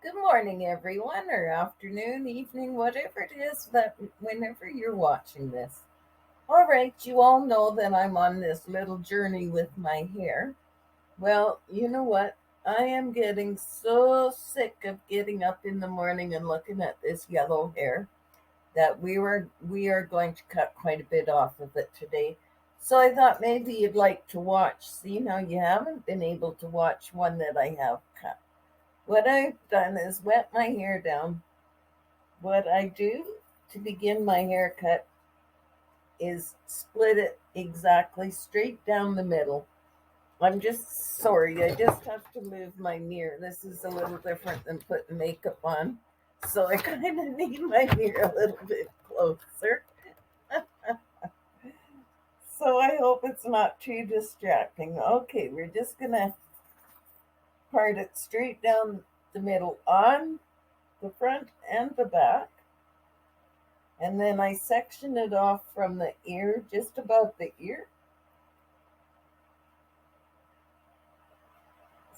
Good morning, everyone, or afternoon, evening, whatever it is that whenever you're watching this. All right, you all know that I'm on this little journey with my hair. Well, you know what? I am getting so sick of getting up in the morning and looking at this yellow hair that we are going to cut quite a bit off of it today. So I thought maybe you'd like to watch. See, now you haven't been able to watch one that I have cut. What I've done is wet my hair down. What I do to begin my haircut is split it exactly straight down the middle. I'm just sorry, I just have to move my mirror. This is a little different than putting makeup on. So I kind of need my mirror a little bit closer. So I hope it's not too distracting. Okay, we're just going to part it straight down the middle on the front and the back. And then I section it off from the ear, just above the ear,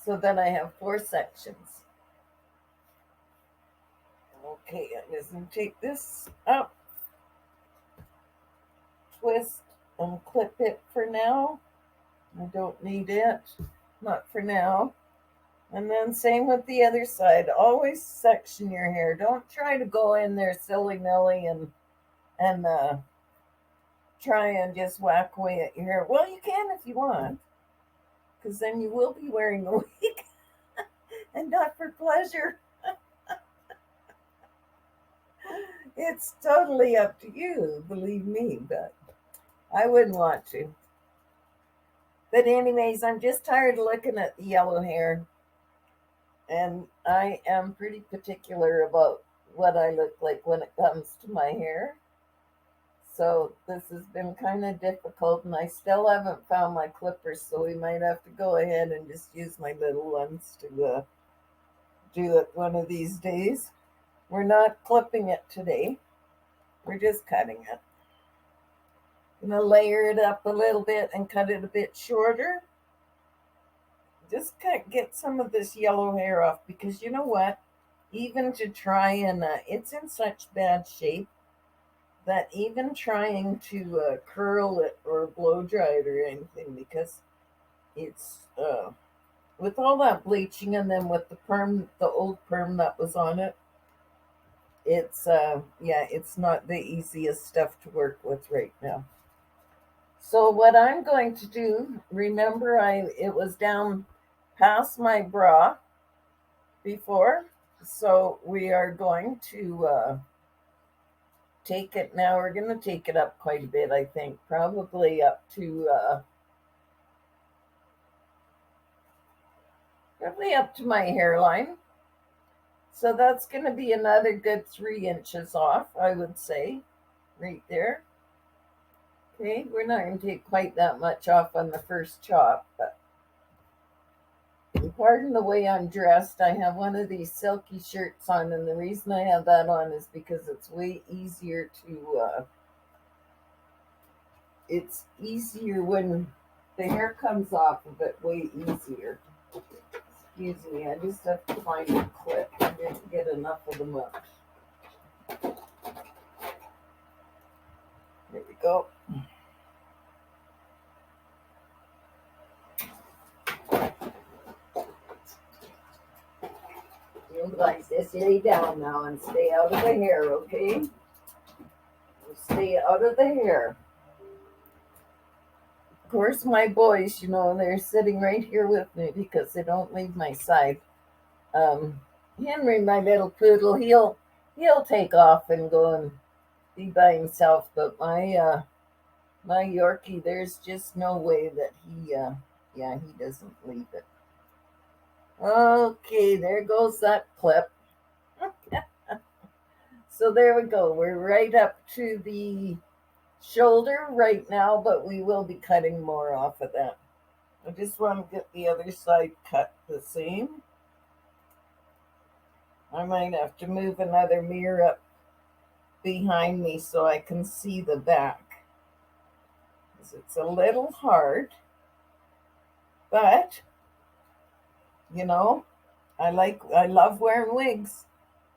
so then I have four sections. Okay, I'm just going to take this up, twist, and clip it for now. I don't need it, not for now. And then same with the other side. Always section your hair. Don't try to go in there silly nilly and try and just whack away at your hair. Well, you can if you want, because then you will be wearing a wig and not for pleasure. It's totally up to you, believe me, but I wouldn't want to. But anyways, I'm just tired of looking at the yellow hair, and I am pretty particular about what I look like when it comes to my hair. So this has been kind of difficult, and I still haven't found my clippers, so we might have to go ahead and just use my little ones to do it one of these days. We're not clipping it today. We're just cutting it. Gonna layer it up a little bit and cut it a bit shorter. Just get some of this yellow hair off, because you know what? Even to try and it's in such bad shape that even trying to curl it or blow dry it or anything, because it's with all that bleaching and then with the perm, the old perm that was on it, it's yeah, it's not the easiest stuff to work with right now. So what I'm going to do, remember it was down past my bra before, so we are going to take it now. We're going to take it up quite a bit, I think, probably up to my hairline. So that's going to be another good 3 inches off, I would say, right there. Okay, we're not going to take quite that much off on the first chop, but pardon the way I'm dressed. I have one of these silky shirts on, and the reason I have that on is because it's way easier it's easier when the hair comes off of it, way easier. Excuse me, I just have to find a clip. I didn't get enough of the much. There we go. You guys just lay down now and stay out of the hair, okay? Stay out of the hair. Of course, my boys, they're sitting right here with me because they don't leave my side. Henry, my little poodle, he'll take off and go and be by himself, but my Yorkie, there's just no way that yeah, he doesn't leave it. Okay, there goes that clip. So there we go. We're right up to the shoulder right now, but we will be cutting more off of that. I just want to get the other side cut the same. I might have to move another mirror up behind me so I can see the back, because it's a little hard, but you know I love wearing wigs,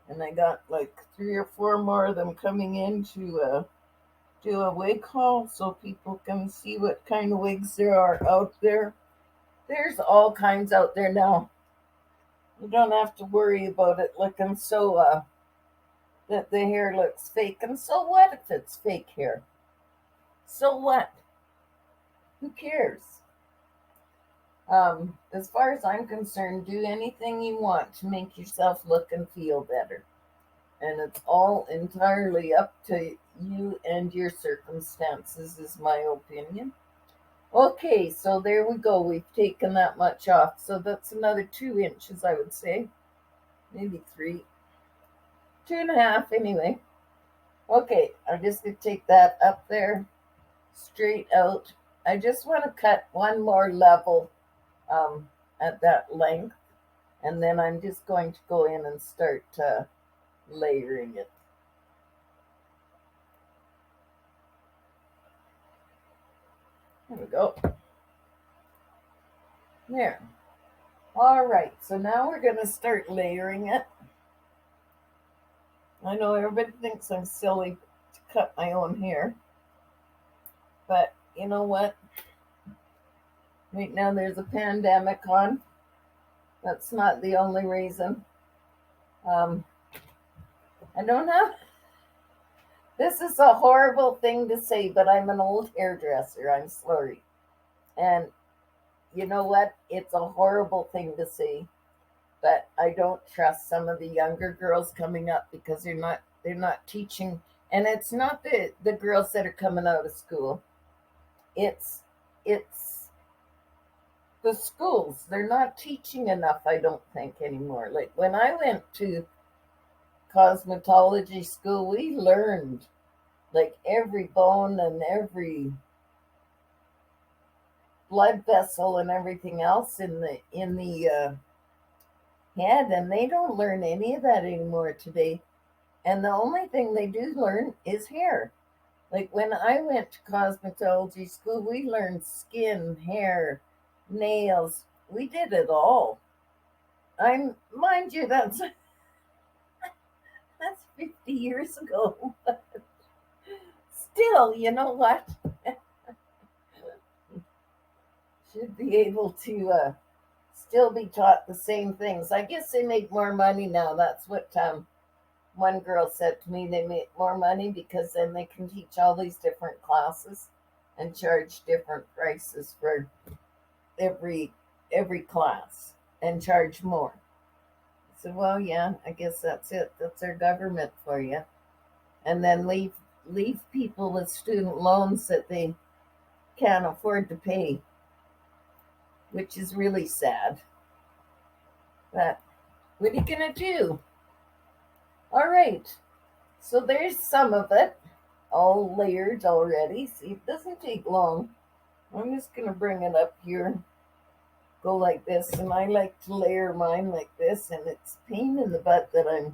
and I got like 3 or 4 more of them coming in to do a wig haul so people can see what kind of wigs there are out there. There's all kinds out there now. You don't have to worry about it looking so that the hair looks fake. And so what if it's fake hair? So what? Who cares? As far as I'm concerned, do anything you want to make yourself look and feel better. And it's all entirely up to you and your circumstances, is my opinion. Okay, so there we go. We've taken that much off. So that's another 2 inches, I would say. Maybe 3. 2.5 anyway. Okay, I'm just going to take that up there, straight out. I just want to cut one more level at that length. And then I'm just going to go in and start layering it. There we go. There. All right, so now we're going to start layering it. I know everybody thinks I'm silly to cut my own hair, but you know what? Right now there's a pandemic on. That's not the only reason. I don't have. This is a horrible thing to say, but I'm an old hairdresser. I'm sorry. And you know what? It's a horrible thing to say, but I don't trust some of the younger girls coming up because they're not teaching. And it's not the girls that are coming out of school. It's the schools. They're not teaching enough, I don't think, anymore. Like when I went to cosmetology school, we learned like every bone and every blood vessel and everything else in the head, and they don't learn any of that anymore today. And the only thing they do learn is hair. Like when I went to cosmetology school, we learned skin, hair, nails. We did it all. I'm mind you, that's 50 years ago. Still, you know what? Should be able to still be taught the same things. I guess they make more money now. That's what one girl said to me. They make more money because then they can teach all these different classes and charge different prices for every class and charge more. So, well, yeah, I guess that's it. That's our government for you. And then leave people with student loans that they can't afford to pay, which is really sad. But what are you gonna do? All right. So there's some of it all layered already. See, it doesn't take long. I'm just gonna bring it up here, go like this, and I like to layer mine like this, and it's a pain in the butt that I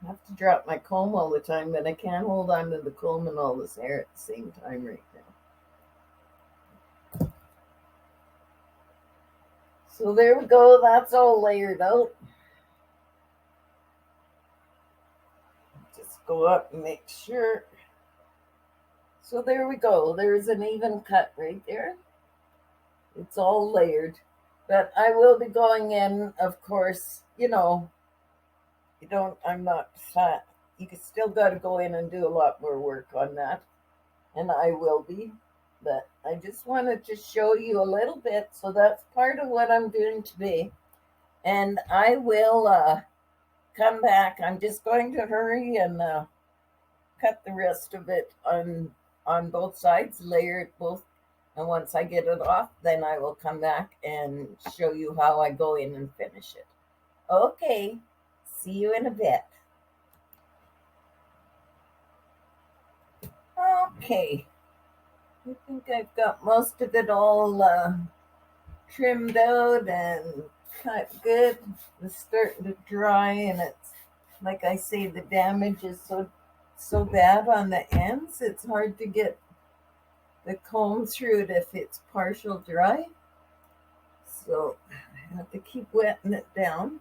have to drop my comb all the time, but I can't hold on to the comb and all this hair at the same time right now. So there we go. That's all layered out. Just go up and make sure. So there we go. There's an even cut right there. It's all layered. But I will be going in, of course, I'm not fat. You still got to go in and do a lot more work on that. And I will be. But I just wanted to show you a little bit. So that's part of what I'm doing today. And I will come back. I'm just going to hurry and cut the rest of it on both sides, layer it both. And once I get it off, then I will come back and show you how I go in and finish it. Okay, see you in a bit. Okay, I think I've got most of it all trimmed out and cut good. It's starting to dry, and it's like I say, the damage is so bad on the ends. It's hard to get the comb through it if it's partial dry. So I have to keep wetting it down.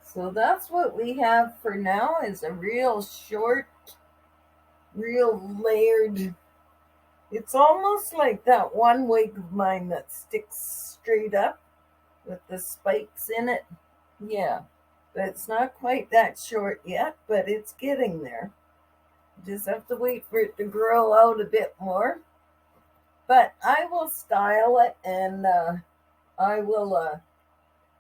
So that's what we have for now, is a real short, real layered. It's almost like that one wig of mine that sticks straight up with the spikes in it. Yeah, but it's not quite that short yet, but it's getting there. Just have to wait for it to grow out a bit more. But I will style it, and I will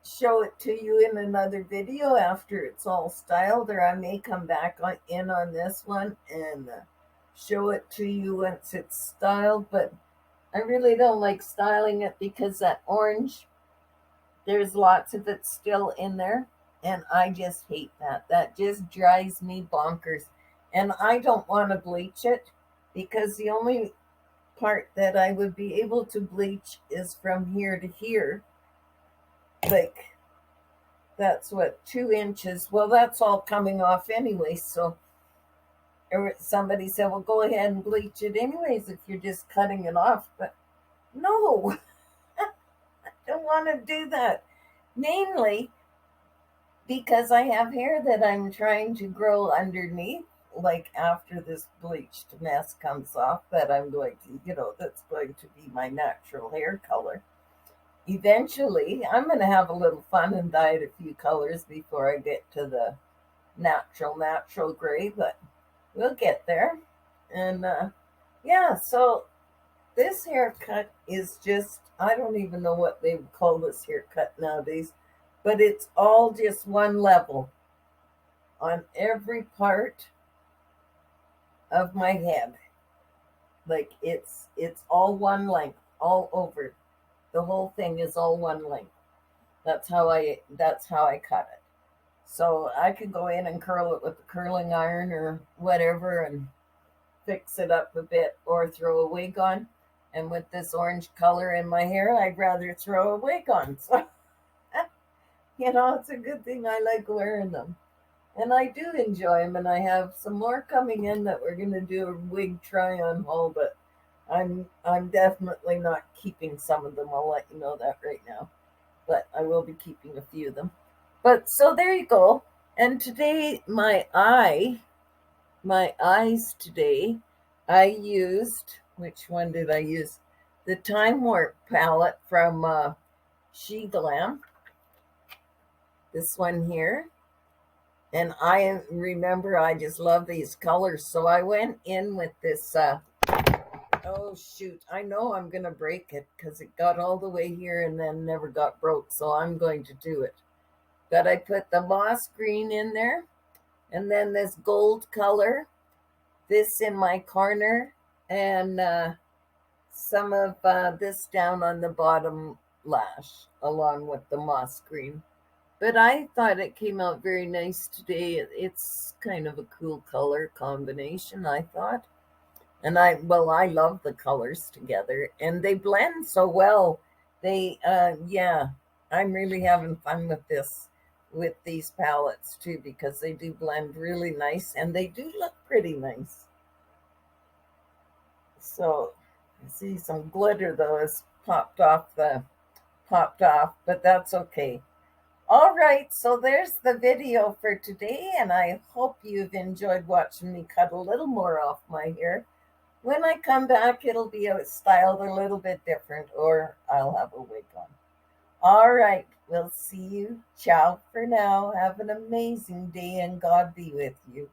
show it to you in another video after it's all styled, or I may come back in on this one and show it to you once it's styled. But I really don't like styling it because that orange, there's lots of it still in there, and I just hate that. That just drives me bonkers. And I don't want to bleach it because the only part that I would be able to bleach is from here to here. Like, that's what, 2 inches. Well, that's all coming off anyway. So somebody said, well, go ahead and bleach it anyways if you're just cutting it off. But no, I don't want to do that. Mainly because I have hair that I'm trying to grow underneath, like after this bleached mess comes off, that I'm going to, that's going to be my natural hair color. Eventually, I'm going to have a little fun and dye it a few colors before I get to the natural gray, but we'll get there. And yeah, so this haircut is just, I don't even know what they would call this haircut nowadays, but it's all just one level on every part of my head. Like, it's all one length all over. The whole thing is all one length. That's how I cut it. So I could go in and curl it with the curling iron or whatever and fix it up a bit, or throw a wig on. And with this orange color in my hair, I'd rather throw a wig on. So it's a good thing I like wearing them. And I do enjoy them, and I have some more coming in that we're going to do a wig try-on haul, but I'm definitely not keeping some of them. I'll let you know that right now. But I will be keeping a few of them. But so there you go. And today, my eyes today, I used, which one did I use? The Time Warp palette from She Glam. This one here. And I remember I just love these colors. So I went in with this, oh shoot, I know I'm going to break it because it got all the way here and then never got broke. So I'm going to do it. But I put the moss green in there, and then this gold color, this in my corner, and some of this down on the bottom lash along with the moss green. But I thought it came out very nice today. It's kind of a cool color combination, I thought. And I love the colors together, and they blend so well. Yeah, I'm really having fun with these palettes too, because they do blend really nice, and they do look pretty nice. So you see some glitter though has popped off, but that's okay. All right, so there's the video for today, and I hope you've enjoyed watching me cut a little more off my hair. When I come back, it'll be styled a little bit different, or I'll have a wig on. All right, we'll see you. Ciao for now. Have an amazing day, and God be with you.